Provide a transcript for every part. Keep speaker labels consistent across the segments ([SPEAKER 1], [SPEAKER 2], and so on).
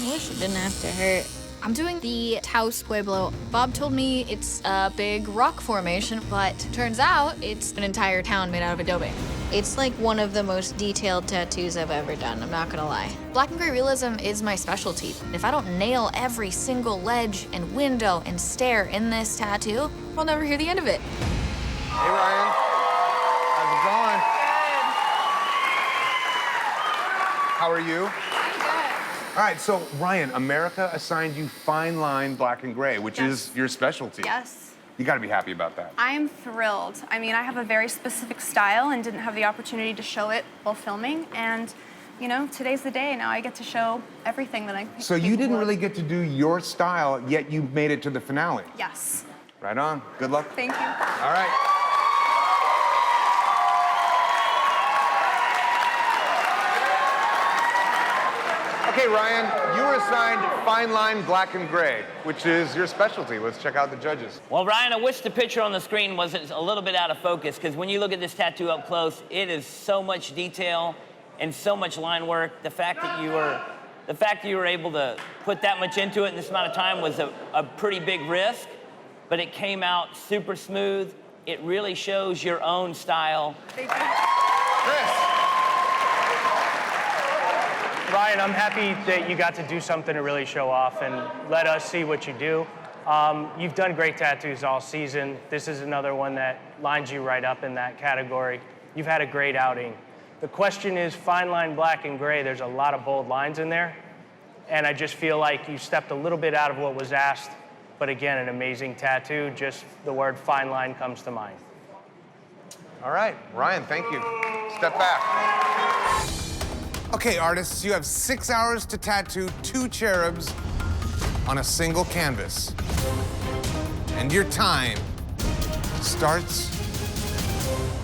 [SPEAKER 1] I wish it didn't have to hurt. I'm doing the Taos Pueblo. Bob told me it's a big rock formation, but turns out it's an entire town made out of adobe. It's like one of the most detailed tattoos I've ever done, I'm not gonna lie. Black and gray realism is my specialty. If I don't nail every single ledge and window and stair in this tattoo, I'll never hear the end of it.
[SPEAKER 2] Hey, Ryan. How's it going? Good. How are you? All right, so Ryan, America assigned you fine line black and gray, which is your specialty.
[SPEAKER 3] Yes.
[SPEAKER 2] You gotta be happy about that.
[SPEAKER 3] I am thrilled. I mean, I have a very specific style and didn't have the opportunity to show it while filming. And, you know, today's the day. Now I get to show everything that I'm capable of.
[SPEAKER 2] So you didn't really get to do your style, yet you made it to the finale.
[SPEAKER 3] Yes.
[SPEAKER 2] Right on. Good luck.
[SPEAKER 3] Thank you.
[SPEAKER 2] All right. Okay, Ryan, you were assigned fine line black and gray, which is your specialty. Let's check out the judges.
[SPEAKER 4] Well, Ryan, I wish the picture on the screen was a little bit out of focus, because when you look at this tattoo up close, it is so much detail and so much line work. The fact that you were able to put that much into it in this amount of time was a pretty big risk, but it came out super smooth. It really shows your own style.
[SPEAKER 3] Thank you.
[SPEAKER 2] Chris.
[SPEAKER 5] Ryan, I'm happy that you got to do something to really show off and let us see what you do. You've done great tattoos all season. This is another one that lines you right up in that category. You've had a great outing. The question is fine line black and gray. There's a lot of bold lines in there. And I just feel like you stepped a little bit out of what was asked. But again, an amazing tattoo. Just the word fine line comes to mind.
[SPEAKER 2] All right, Ryan, thank you. Step back. Okay, artists, you have 6 hours to tattoo 2 cherubs on a single canvas. And your time starts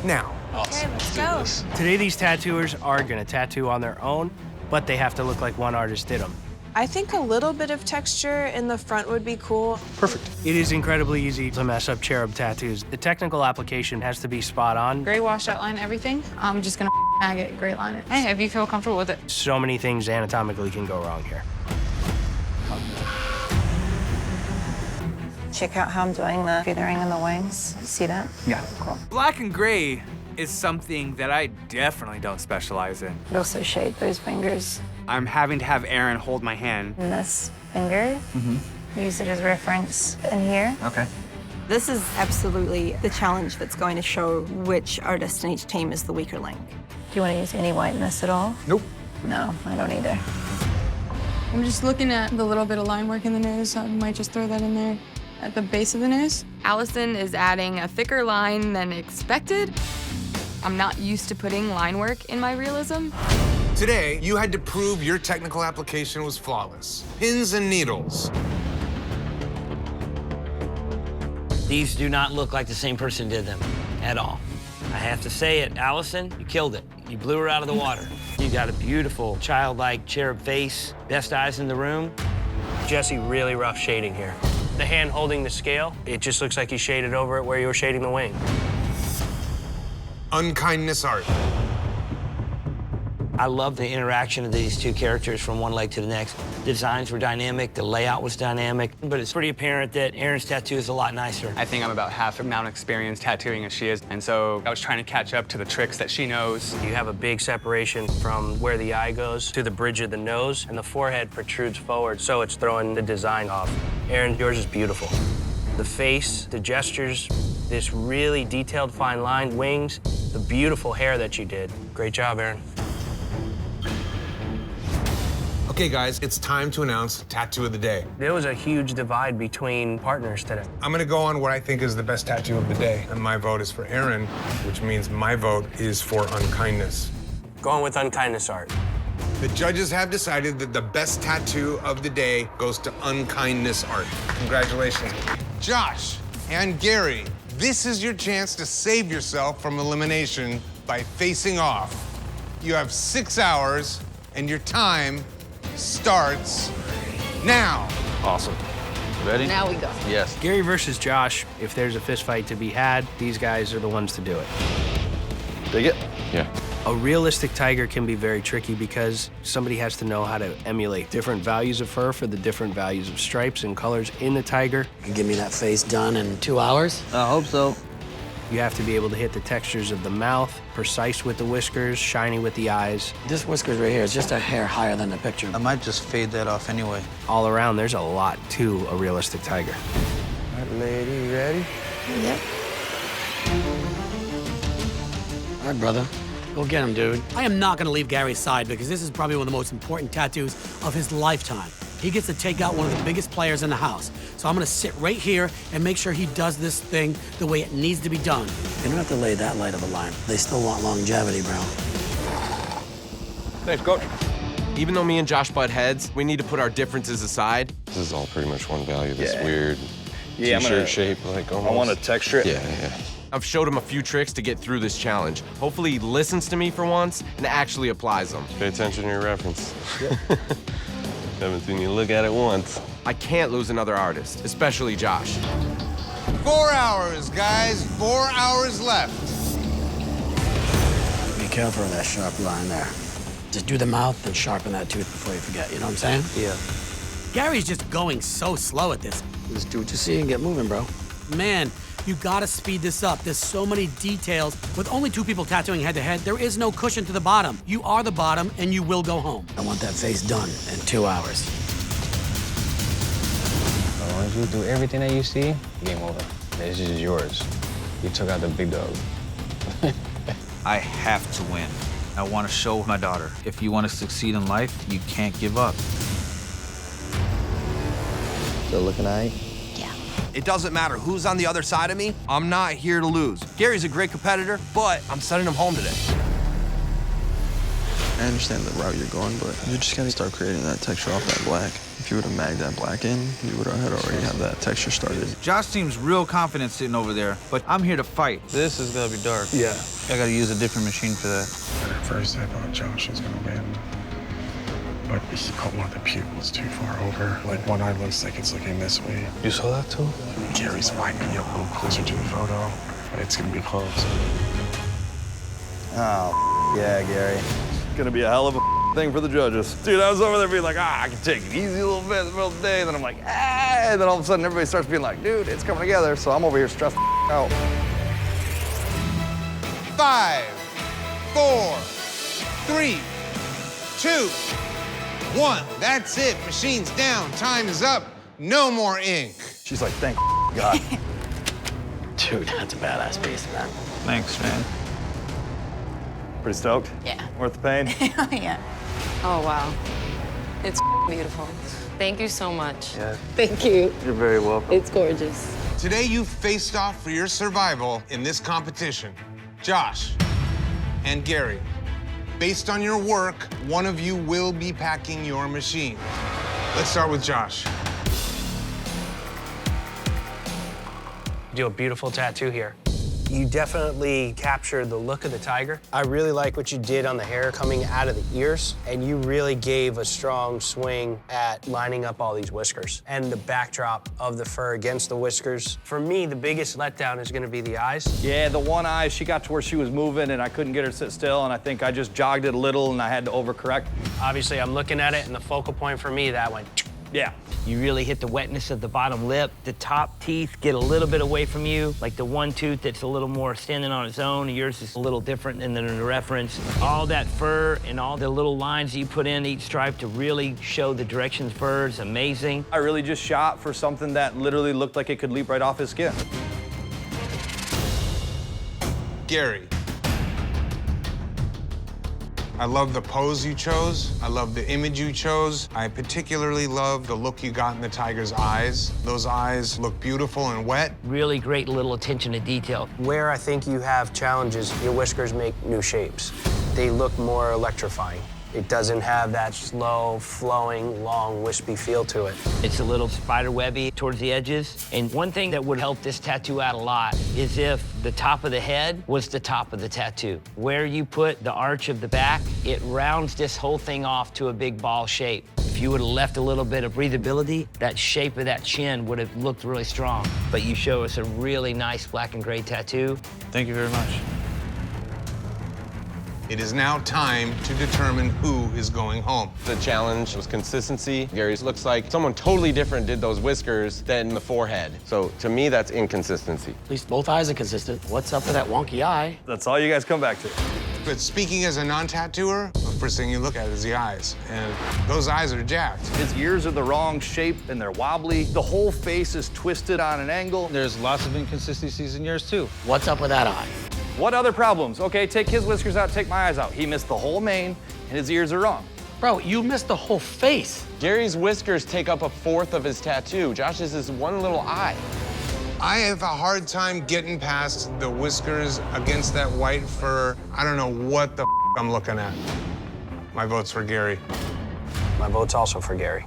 [SPEAKER 2] now.
[SPEAKER 3] Okay, let's go.
[SPEAKER 5] Today, these tattooers are gonna tattoo on their own, but they have to look like one artist did them.
[SPEAKER 6] I think a little bit of texture in the front would be cool.
[SPEAKER 5] Perfect. It is incredibly easy to mess up cherub tattoos. The technical application has to be spot on.
[SPEAKER 7] Gray wash outline everything. I'm just gonna mag it, gray line it. Hey, if you feel comfortable with it.
[SPEAKER 5] So many things anatomically can go wrong here.
[SPEAKER 8] Check out how I'm doing the feathering in the wings. See that?
[SPEAKER 9] Yeah.
[SPEAKER 8] Cool.
[SPEAKER 9] Black and gray is something that I definitely don't specialize in.
[SPEAKER 8] But also shade those fingers.
[SPEAKER 9] I'm having to have Aaron hold my hand.
[SPEAKER 8] And this finger, use it as reference in here.
[SPEAKER 9] Okay.
[SPEAKER 10] This is absolutely the challenge that's going to show which artist in each team is the weaker link.
[SPEAKER 8] Do you want to use any whiteness at all?
[SPEAKER 2] Nope.
[SPEAKER 8] No, I don't either.
[SPEAKER 7] I'm just looking at the little bit of line work in the nose, so I might just throw that in there at the base of the nose. Allison is adding a thicker line than expected. I'm not used to putting line work in my realism.
[SPEAKER 2] Today, you had to prove your technical application was flawless. Pins and needles.
[SPEAKER 4] These do not look like the same person did them at all. I have to say it, Allison, you killed it. You blew her out of the water. You got a beautiful, childlike cherub face, best eyes in the room.
[SPEAKER 5] Jesse, really rough shading here. The hand holding the scale, it just looks like you shaded over it where you were shading the wing.
[SPEAKER 2] Unkindness art.
[SPEAKER 4] I love the interaction of these two characters from one leg to the next. The designs were dynamic, the layout was dynamic, but it's pretty apparent that Aaron's tattoo is a lot nicer.
[SPEAKER 9] I think I'm about half the amount of experience tattooing as she is, and so I was trying to catch up to the tricks that she knows.
[SPEAKER 5] You have a big separation from where the eye goes to the bridge of the nose, and the forehead protrudes forward, so it's throwing the design off. Aaron, yours is beautiful. The face, the gestures, this really detailed fine line, wings, the beautiful hair that you did. Great job, Aaron.
[SPEAKER 2] Okay, guys, it's time to announce Tattoo of the Day.
[SPEAKER 5] There was a huge divide between partners today.
[SPEAKER 2] I'm gonna go on what I think is the best tattoo of the day, and my vote is for Aaron, which means my vote is for unkindness.
[SPEAKER 5] Going with unkindness art.
[SPEAKER 2] The judges have decided that the best tattoo of the day goes to unkindness art. Congratulations. Josh and Gary, this is your chance to save yourself from elimination by facing off. You have 6 hours, and your time starts now.
[SPEAKER 11] Awesome. Ready?
[SPEAKER 7] Now we go.
[SPEAKER 11] Yes.
[SPEAKER 5] Gary versus Josh, if there's a fist fight to be had, these guys are the ones to do it.
[SPEAKER 11] Dig it?
[SPEAKER 9] Yeah.
[SPEAKER 12] A realistic tiger can be very tricky because somebody has to know how to emulate different values of fur for the different values of stripes and colors in the tiger.
[SPEAKER 13] You give me that face done in 2 hours?
[SPEAKER 11] I hope so.
[SPEAKER 12] You have to be able to hit the textures of the mouth, precise with the whiskers, shiny with the eyes.
[SPEAKER 13] This whiskers right here is just a hair higher than the picture.
[SPEAKER 11] I might just fade that off anyway.
[SPEAKER 12] All around, there's a lot to a realistic tiger.
[SPEAKER 2] All right, lady, you ready?
[SPEAKER 13] Yep. All right, brother. Go get him, dude.
[SPEAKER 14] I am not gonna leave Gary's side because this is probably one of the most important tattoos of his lifetime. He gets to take out one of the biggest players in the house. So I'm gonna sit right here and make sure he does this thing the way it needs to be done.
[SPEAKER 13] You don't have to lay that light of a line. They still want longevity, bro.
[SPEAKER 15] Thanks, Coach. Even though me and Josh butt heads, we need to put our differences aside.
[SPEAKER 16] This is all pretty much one value, this weird
[SPEAKER 15] Yeah,
[SPEAKER 16] t-shirt shape, like almost.
[SPEAKER 15] I want to texture it.
[SPEAKER 16] Yeah.
[SPEAKER 15] I've showed him a few tricks to get through this challenge. Hopefully he listens to me for once and actually applies them.
[SPEAKER 16] Pay attention to your reference. Haven't seen you look at it once.
[SPEAKER 15] I can't lose another artist, especially Josh.
[SPEAKER 2] 4 hours, guys. 4 hours left.
[SPEAKER 13] Be careful of that sharp line there. Just do the mouth and sharpen that tooth before you forget, you know what I'm saying?
[SPEAKER 14] Yeah. Gary's just going so slow at this.
[SPEAKER 13] Just do what you see and get moving, bro.
[SPEAKER 14] Man, you gotta speed this up. There's so many details. With only 2 people tattooing head to head, there is no cushion to the bottom. You are the bottom and you will go home.
[SPEAKER 13] I want that face done in 2 hours.
[SPEAKER 17] As long as you do everything that you see, game over. This is yours. You took out the big dog.
[SPEAKER 11] I have to win. I want to show my daughter, if you want to succeed in life, you can't give up.
[SPEAKER 17] Still looking at it?
[SPEAKER 18] It doesn't matter who's on the other side of me. I'm not here to lose. Gary's a great competitor, but I'm sending him home today.
[SPEAKER 19] I understand the route you're going, but you just gotta start creating that texture off that black. If you would have magged that black in, you would have already had that texture started.
[SPEAKER 11] Josh seems real confident sitting over there, but I'm here to fight. This is gonna be dark. Yeah. I gotta use a different machine for that.
[SPEAKER 20] At first, I thought Josh was gonna win, but he put one of the pupils too far over. Like, one eye looks like it's looking this way.
[SPEAKER 11] You saw that too?
[SPEAKER 20] Gary's might be a little closer to the photo, but it's gonna be close.
[SPEAKER 21] Oh, yeah, Gary. It's gonna be a hell of a thing for the judges. Dude, I was over there being like, I can take it easy a little bit in the middle of the day. And then I'm like, and then all of a sudden everybody starts being like, dude, it's coming together. So I'm over here stressed out.
[SPEAKER 2] 5, 4, 3, 2, 1. That's it. Machine's down. Time is up. No more ink.
[SPEAKER 21] She's like, thank God.
[SPEAKER 13] Dude, that's a badass piece, man.
[SPEAKER 11] Thanks, man.
[SPEAKER 21] Pretty stoked?
[SPEAKER 8] Yeah.
[SPEAKER 21] Worth the pain?
[SPEAKER 8] Yeah.
[SPEAKER 22] Oh, wow. It's beautiful. Thank you so much.
[SPEAKER 21] Yeah.
[SPEAKER 22] Thank you.
[SPEAKER 21] You're very welcome.
[SPEAKER 22] It's gorgeous.
[SPEAKER 2] Today you faced off for your survival in this competition. Josh and Gary. Based on your work, one of you will be packing your machine. Let's start with Josh.
[SPEAKER 5] Do a beautiful tattoo here. You definitely captured the look of the tiger. I really like what you did on the hair coming out of the ears, and you really gave a strong swing at lining up all these whiskers and the backdrop of the fur against the whiskers. For me, the biggest letdown is gonna be the eyes.
[SPEAKER 21] Yeah, the one eye, she got to where she was moving and I couldn't get her to sit still, and I think I just jogged it a little and I had to overcorrect.
[SPEAKER 5] Obviously, I'm looking at it, and the focal point for me, that went,
[SPEAKER 21] yeah.
[SPEAKER 4] You really hit the wetness of the bottom lip. The top teeth get a little bit away from you, like the one tooth that's a little more standing on its own. Yours is a little different than the reference. All that fur and all the little lines that you put in each stripe to really show the direction of the fur is amazing.
[SPEAKER 21] I really just shot for something that literally looked like it could leap right off his skin.
[SPEAKER 2] Gary. I love the pose you chose. I love the image you chose. I particularly love the look you got in the tiger's eyes. Those eyes look beautiful and wet.
[SPEAKER 4] Really great little attention to detail.
[SPEAKER 5] Where I think you have challenges, your whiskers make new shapes. They look more electrifying. It doesn't have that slow, flowing, long, wispy feel to it.
[SPEAKER 4] It's a little spider webby towards the edges. And one thing that would help this tattoo out a lot is if the top of the head was the top of the tattoo. Where you put the arch of the back, it rounds this whole thing off to a big ball shape. If you would have left a little bit of breathability, that shape of that chin would have looked really strong. But you show us a really nice black and gray tattoo.
[SPEAKER 11] Thank you very much.
[SPEAKER 2] It is now time to determine who is going home.
[SPEAKER 15] The challenge was consistency. Gary's looks like someone totally different did those whiskers than the forehead. So to me, that's inconsistency.
[SPEAKER 13] At least both eyes are consistent. What's up with that wonky eye?
[SPEAKER 21] That's all you guys come back to.
[SPEAKER 2] But speaking as a non-tattooer, the first thing you look at is the eyes. And those eyes are jacked.
[SPEAKER 21] His ears are the wrong shape and they're wobbly. The whole face is twisted on an angle.
[SPEAKER 11] There's lots of inconsistencies in yours too.
[SPEAKER 13] What's up with that eye?
[SPEAKER 21] What other problems? Okay, take his whiskers out, take my eyes out. He missed the whole mane and his ears are wrong.
[SPEAKER 13] Bro, you missed the whole face.
[SPEAKER 15] Gary's whiskers take up 1/4 of his tattoo. Josh's is one little eye.
[SPEAKER 2] I have a hard time getting past the whiskers against that white fur. I don't know what the I'm looking at. My vote's for Gary.
[SPEAKER 12] My vote's also for Gary.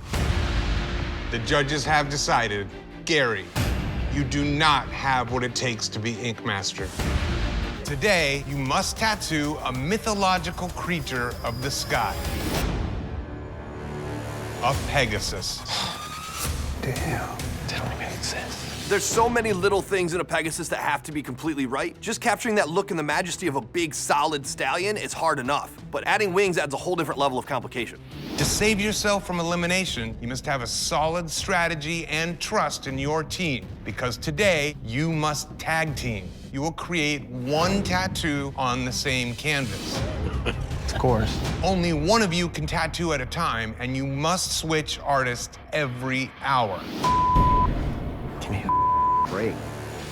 [SPEAKER 2] The judges have decided, Gary, you do not have what it takes to be Ink Master. Today, you must tattoo a mythological creature of the sky. A Pegasus.
[SPEAKER 21] Damn. They don't even exist. There's so many little things in a Pegasus that have to be completely right. Just capturing that look and the majesty of a big, solid stallion is hard enough. But adding wings adds a whole different level of complication.
[SPEAKER 2] To save yourself from elimination, you must have a solid strategy and trust in your team. Because today, you must tag team. You will create one tattoo on the same canvas.
[SPEAKER 12] Of course.
[SPEAKER 2] Only one of you can tattoo at a time, and you must switch artists every hour.
[SPEAKER 21] Give me a break.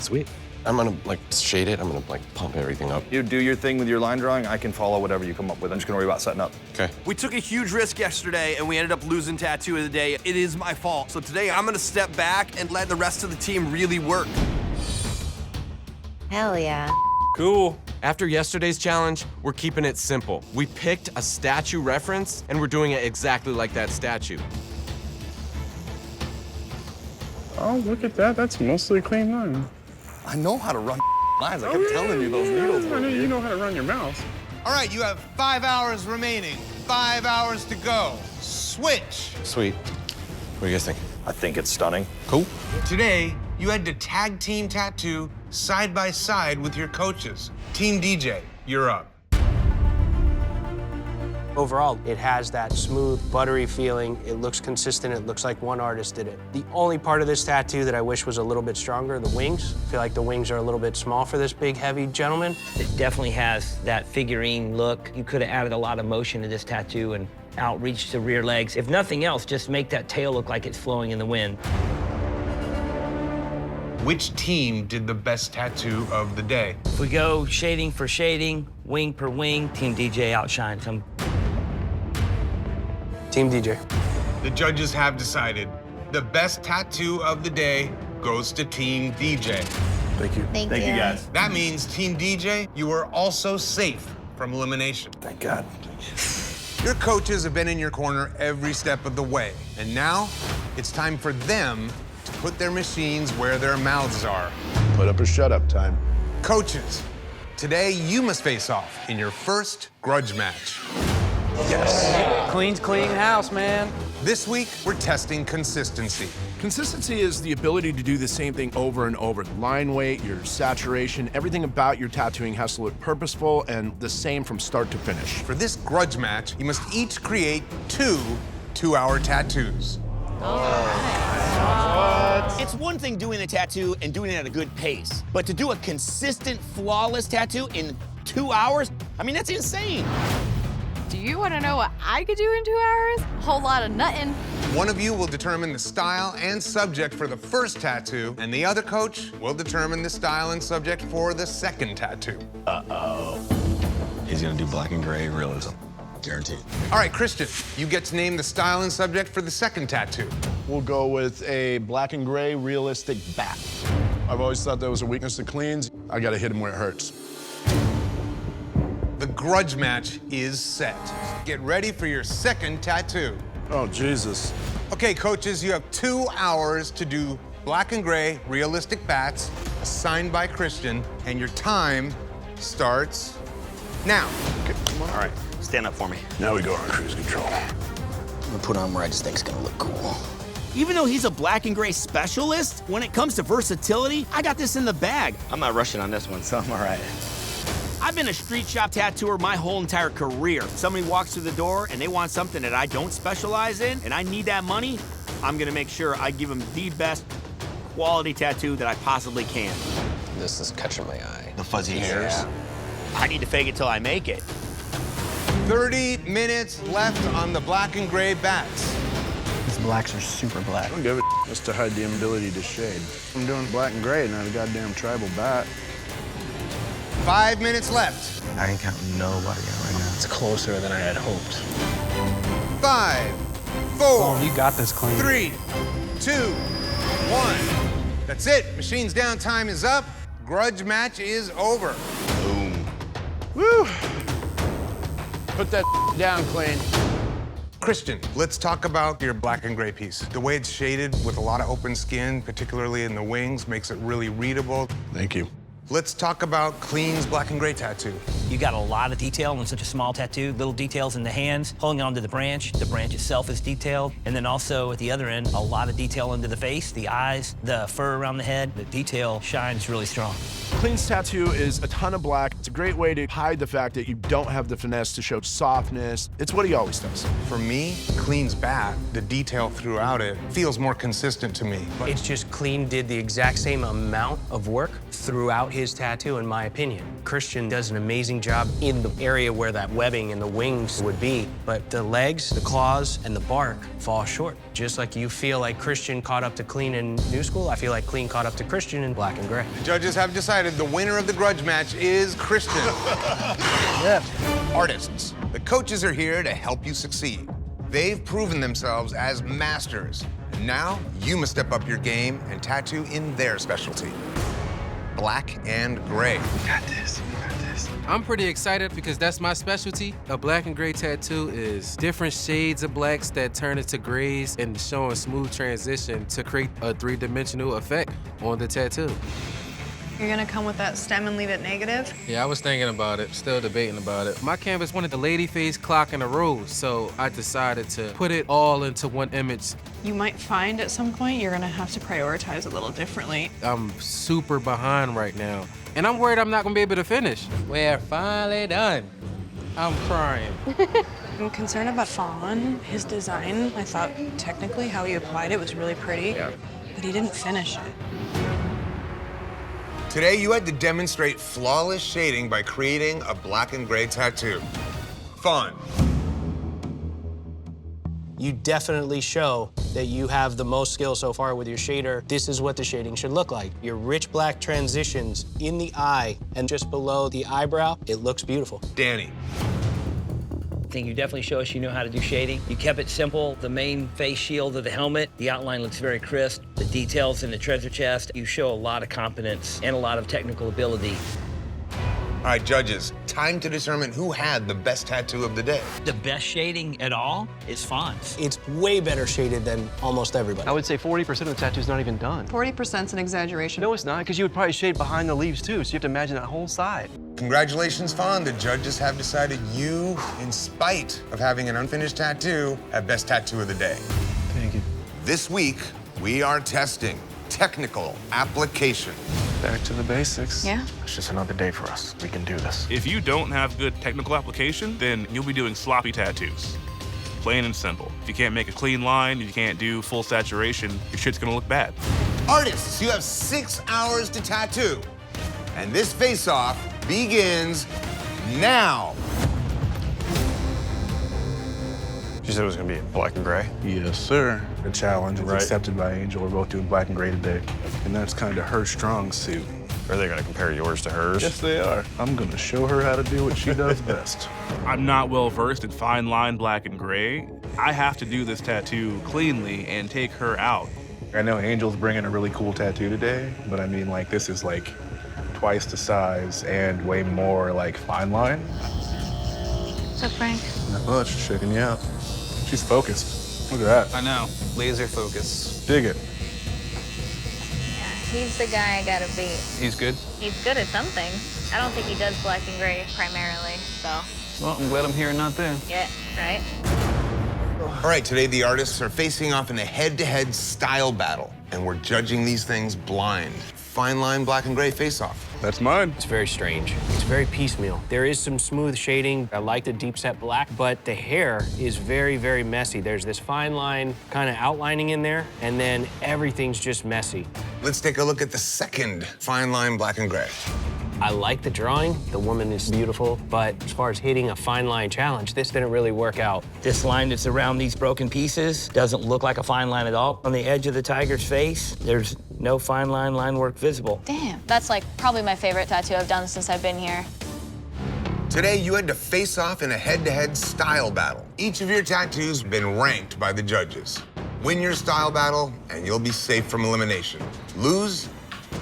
[SPEAKER 15] Sweet. I'm gonna shade it. I'm gonna pump everything up.
[SPEAKER 21] You do your thing with your line drawing. I can follow whatever you come up with. I'm just gonna worry about setting up.
[SPEAKER 15] Okay.
[SPEAKER 21] We took a huge risk yesterday and we ended up losing tattoo of the day. It is my fault. So today I'm gonna step back and let the rest of the team really work.
[SPEAKER 8] Hell yeah.
[SPEAKER 15] Cool. After yesterday's challenge, we're keeping it simple. We picked a statue reference and we're doing it exactly like that statue.
[SPEAKER 20] Oh, look at that. That's mostly a clean line.
[SPEAKER 21] I know how to run lines. I kept telling you those needles.
[SPEAKER 20] I know you know how to run your mouth.
[SPEAKER 2] All right, you have 5 hours remaining. 5 hours to go. Switch.
[SPEAKER 15] Sweet. What do you guys think?
[SPEAKER 21] I think it's stunning.
[SPEAKER 15] Cool.
[SPEAKER 2] Today, you had to tag team tattoo side by side with your coaches. Team DJ, you're up.
[SPEAKER 12] Overall, it has that smooth, buttery feeling. It looks consistent. It looks like one artist did it. The only part of this tattoo that I wish was a little bit stronger, the wings. I feel like the wings are a little bit small for this big, heavy gentleman.
[SPEAKER 4] It definitely has that figurine look. You could have added a lot of motion to this tattoo and outreach to rear legs. If nothing else, just make that tail look like it's flowing in the wind.
[SPEAKER 2] Which team did the best tattoo of the day?
[SPEAKER 4] If we go shading for shading, wing per wing, Team DJ outshines them.
[SPEAKER 12] Team DJ.
[SPEAKER 2] The judges have decided. The best tattoo of the day goes to Team DJ.
[SPEAKER 21] Thank you.
[SPEAKER 8] Thank
[SPEAKER 21] you,
[SPEAKER 8] you.
[SPEAKER 21] guys.
[SPEAKER 2] That means, Team DJ, you are also safe from elimination.
[SPEAKER 21] Thank God.
[SPEAKER 2] Your coaches have been in your corner every step of the way. And now, it's time for them to put their machines where their mouths are.
[SPEAKER 21] Put up or shut up time.
[SPEAKER 2] Coaches, today you must face off in your first grudge match.
[SPEAKER 21] Yes.
[SPEAKER 12] Clean's clean house, man.
[SPEAKER 2] This week, we're testing consistency.
[SPEAKER 1] Consistency is the ability to do the same thing over and over. Line weight, your saturation, everything about your tattooing has to look purposeful and the same from start to finish.
[SPEAKER 2] For this grudge match, you must each create 2 2-hour tattoos.
[SPEAKER 3] It's one thing doing a tattoo and doing it at a good pace, but to do a consistent, flawless tattoo in 2 hours, I mean, that's insane.
[SPEAKER 7] Do you want to know what I could do in 2 hours? A whole lot of nuttin'.
[SPEAKER 2] One of you will determine the style and subject for the first tattoo, and the other coach will determine the style and subject for the second tattoo.
[SPEAKER 17] Uh-oh. He's gonna do black and gray realism. Guaranteed.
[SPEAKER 2] All right, Christian, you get to name the style and subject for the second tattoo.
[SPEAKER 1] We'll go with a black and gray realistic bat. I've always thought that was a weakness to cleans. I gotta hit him where it hurts.
[SPEAKER 2] The grudge match is set. Get ready for your second tattoo.
[SPEAKER 1] Oh, Jesus.
[SPEAKER 2] Okay, coaches, you have 2 hours to do black and gray realistic bats assigned by Christian, and your time starts now.
[SPEAKER 1] Okay, come on.
[SPEAKER 3] All right, stand up for me.
[SPEAKER 1] Now we go on cruise control.
[SPEAKER 13] I'm gonna put on where I just think it's gonna look cool.
[SPEAKER 3] Even though he's a black and gray specialist, when it comes to versatility, I got this in the bag. I'm not rushing on this one, so I'm all right. I've been a street shop tattooer my whole entire career. Somebody walks through the door and they want something that I don't specialize in, and I need that money, I'm gonna make sure I give them the best quality tattoo that I possibly can.
[SPEAKER 17] This is catching my eye.
[SPEAKER 3] The fuzzy hairs. I need to fake it till I make it.
[SPEAKER 2] 30 minutes left on the black and gray bats.
[SPEAKER 13] These blacks are super black.
[SPEAKER 6] I don't give a just to hide the ability to shade. I'm doing black and gray, not a goddamn tribal bat.
[SPEAKER 2] 5 minutes left.
[SPEAKER 17] I ain't counting nobody out right now.
[SPEAKER 12] It's closer than I had hoped.
[SPEAKER 2] 5, 4,
[SPEAKER 12] Oh, you got this clean.
[SPEAKER 2] 3, 2, 1. That's it. Machine's downtime is up. Grudge match is over.
[SPEAKER 1] Boom. Woo! Put that down, Clean.
[SPEAKER 2] Christian, let's talk about your black and gray piece. The way it's shaded with a lot of open skin, particularly in the wings, makes it really readable.
[SPEAKER 1] Thank you.
[SPEAKER 2] Let's talk about Clean's black and gray tattoo.
[SPEAKER 10] You got a lot of detail in such a small tattoo. Little details in the hands, holding onto the branch. The branch itself is detailed. And then also at the other end, a lot of detail into the face, the eyes, the fur around the head. The detail shines really strong.
[SPEAKER 1] Clean's tattoo is a ton of black. It's a great way to hide the fact that you don't have the finesse to show softness. It's what he always does.
[SPEAKER 2] For me, Clean's bat, the detail throughout it, feels more consistent to me.
[SPEAKER 12] It's just Clean did the exact same amount of work throughout his tattoo, in my opinion. Christian does an amazing job in the area where that webbing and the wings would be, but the legs, the claws, and the bark fall short. Just like you feel like Christian caught up to Clean in New School, I feel like Clean caught up to Christian in black and gray.
[SPEAKER 2] The judges have decided the winner of the grudge match is Christian.
[SPEAKER 13] Yeah.
[SPEAKER 2] Artists, the coaches are here to help you succeed. They've proven themselves as masters. And now you must step up your game and tattoo in their specialty. Black and gray.
[SPEAKER 23] We got this. I'm pretty excited because that's my specialty. A black and gray tattoo is different shades of blacks that turn into grays and showing smooth transition to create a three-dimensional effect on the tattoo.
[SPEAKER 24] You're gonna come with that stem and leave it negative?
[SPEAKER 23] Yeah, I was thinking about it, still debating about it. My canvas wanted the lady face, clock, and a rose, so I decided to put it all into one image.
[SPEAKER 24] You might find at some point you're gonna have to prioritize a little differently.
[SPEAKER 23] I'm super behind right now, and I'm worried I'm not gonna be able to finish. We're finally done. I'm crying.
[SPEAKER 24] I'm concerned about Fawn, his design. I thought technically how he applied it was really pretty, but he didn't finish it.
[SPEAKER 2] Today, you had to demonstrate flawless shading by creating a black and gray tattoo. Fun.
[SPEAKER 12] You definitely show that you have the most skill so far with your shader. This is what the shading should look like. Your rich black transitions in the eye and just below the eyebrow, it looks beautiful.
[SPEAKER 2] Danny.
[SPEAKER 10] I think you definitely show us you know how to do shading. You kept it simple. The main face shield of the helmet, the outline looks very crisp. The details in the treasure chest, you show a lot of competence and a lot of technical ability.
[SPEAKER 2] All right, judges, time to determine who had the best tattoo of the day.
[SPEAKER 10] The best shading at all is Fawn's.
[SPEAKER 12] It's way better shaded than almost everybody.
[SPEAKER 25] I would say 40% of the tattoo's not even done.
[SPEAKER 24] 40%'s an exaggeration.
[SPEAKER 25] No, it's not, because you would probably shade behind the leaves too, so you have to imagine that whole side.
[SPEAKER 2] Congratulations, Fawn. The judges have decided you, in spite of having an unfinished tattoo, have best tattoo of the day.
[SPEAKER 20] Thank you.
[SPEAKER 2] This week, we are testing technical application.
[SPEAKER 20] Back to the basics.
[SPEAKER 24] Yeah?
[SPEAKER 20] It's just another day for us. We can do this.
[SPEAKER 26] If you don't have good technical application, then you'll be doing sloppy tattoos. Plain and simple. If you can't make a clean line, if you can't do full saturation, your shit's gonna look bad.
[SPEAKER 2] Artists, you have 6 hours to tattoo. And this face-off begins now.
[SPEAKER 20] You said it was gonna be black and gray?
[SPEAKER 6] Yes, sir. The challenge is accepted by Angel. We're both doing black and gray today. And that's kind of her strong suit.
[SPEAKER 20] Are they gonna compare yours to hers?
[SPEAKER 6] Yes, they are. I'm gonna show her how to do what she does best.
[SPEAKER 26] I'm not well versed in fine line black and gray. I have to do this tattoo cleanly and take her out.
[SPEAKER 6] I know Angel's bringing a really cool tattoo today, but I mean, like, this is like twice the size and way more like fine line.
[SPEAKER 8] What's up, Frank?
[SPEAKER 6] Not much, just checking you out. She's focused. Look at that.
[SPEAKER 9] I know. Laser focus.
[SPEAKER 6] Dig it.
[SPEAKER 8] Yeah, he's the guy I gotta beat.
[SPEAKER 9] He's good?
[SPEAKER 8] He's good at something. I don't think he does black and gray primarily, so.
[SPEAKER 9] Well, I'm glad I'm here and not there.
[SPEAKER 8] Yeah, right?
[SPEAKER 2] All right, today the artists are facing off in a head-to-head style battle, and we're judging these things blind. fine line black and gray face-off.
[SPEAKER 26] That's mine.
[SPEAKER 12] It's very strange. It's very piecemeal. There is some smooth shading. I like the deep set black, but the hair is very, very messy. There's this fine line kind of outlining in there, and then everything's just messy.
[SPEAKER 2] Let's take a look at the second fine line black and gray.
[SPEAKER 12] I like the drawing. The woman is beautiful, but as far as hitting a fine line challenge, this didn't really work out.
[SPEAKER 10] This line that's around these broken pieces doesn't look like a fine line at all. On the edge of the tiger's face, there's no fine line work visible.
[SPEAKER 8] Damn. That's like probably my favorite tattoo I've done since I've been here.
[SPEAKER 2] Today, you had to face off in a head-to-head style battle. Each of your tattoos have been ranked by the judges. Win your style battle, and you'll be safe from elimination. Lose,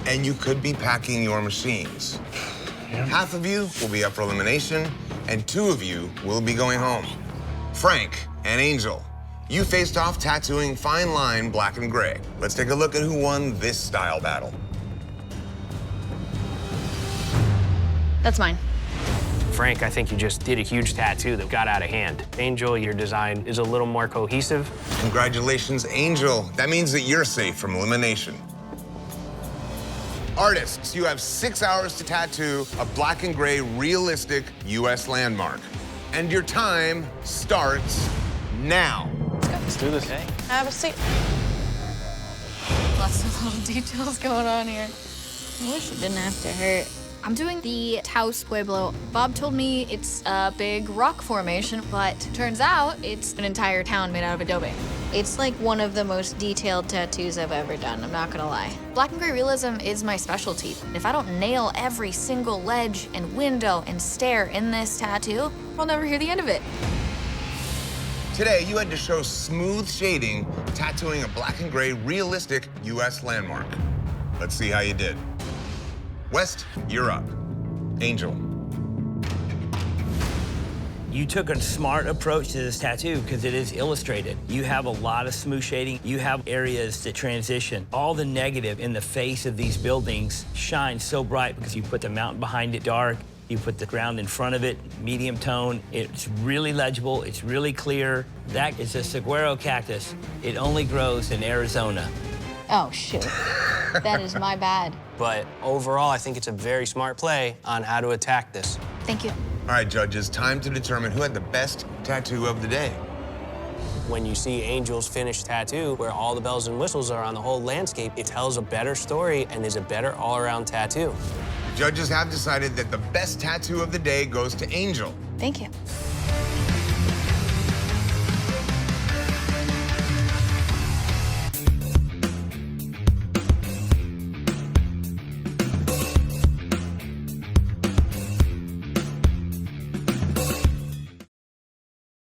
[SPEAKER 2] and you could be packing your machines. Half of you will be up for elimination, and 2 of you will be going home. Frank and Angel, you faced off tattooing fine line black and gray. Let's take a look at who won this style battle.
[SPEAKER 8] That's mine.
[SPEAKER 12] Frank, I think you just did a huge tattoo that got out of hand. Angel, your design is a little more cohesive.
[SPEAKER 2] Congratulations, Angel. That means that you're safe from elimination. Artists, you have 6 hours to tattoo a black and gray realistic U.S. landmark. And your time starts now.
[SPEAKER 25] Let's do this.
[SPEAKER 8] Okay. Have a seat. Lots of little details going on here. I wish it didn't have to hurt. I'm doing the Taos Pueblo. Bob told me it's a big rock formation, but turns out it's an entire town made out of adobe. It's like one of the most detailed tattoos I've ever done, I'm not gonna lie. Black and gray realism is my specialty. If I don't nail every single ledge and window and stair in this tattoo, I'll never hear the end of it.
[SPEAKER 2] Today, you had to show smooth shading tattooing a black and gray realistic U.S. landmark. Let's see how you did. West, you're up. Angel.
[SPEAKER 10] You took a smart approach to this tattoo because it is illustrated. You have a lot of smooth shading. You have areas that transition. All the negative in the face of these buildings shines so bright because you put the mountain behind it dark. You put the ground in front of it, medium tone. It's really legible. It's really clear. That is a saguaro cactus. It only grows in Arizona.
[SPEAKER 8] Oh, shoot. That is my bad.
[SPEAKER 12] But overall, I think it's a very smart play on how to attack this.
[SPEAKER 8] Thank you.
[SPEAKER 2] All right, judges, time to determine who had the best tattoo of the day.
[SPEAKER 12] When you see Angel's finished tattoo, where all the bells and whistles are on the whole landscape, it tells a better story and is a better all-around tattoo.
[SPEAKER 2] The judges have decided that the best tattoo of the day goes to Angel.
[SPEAKER 8] Thank you.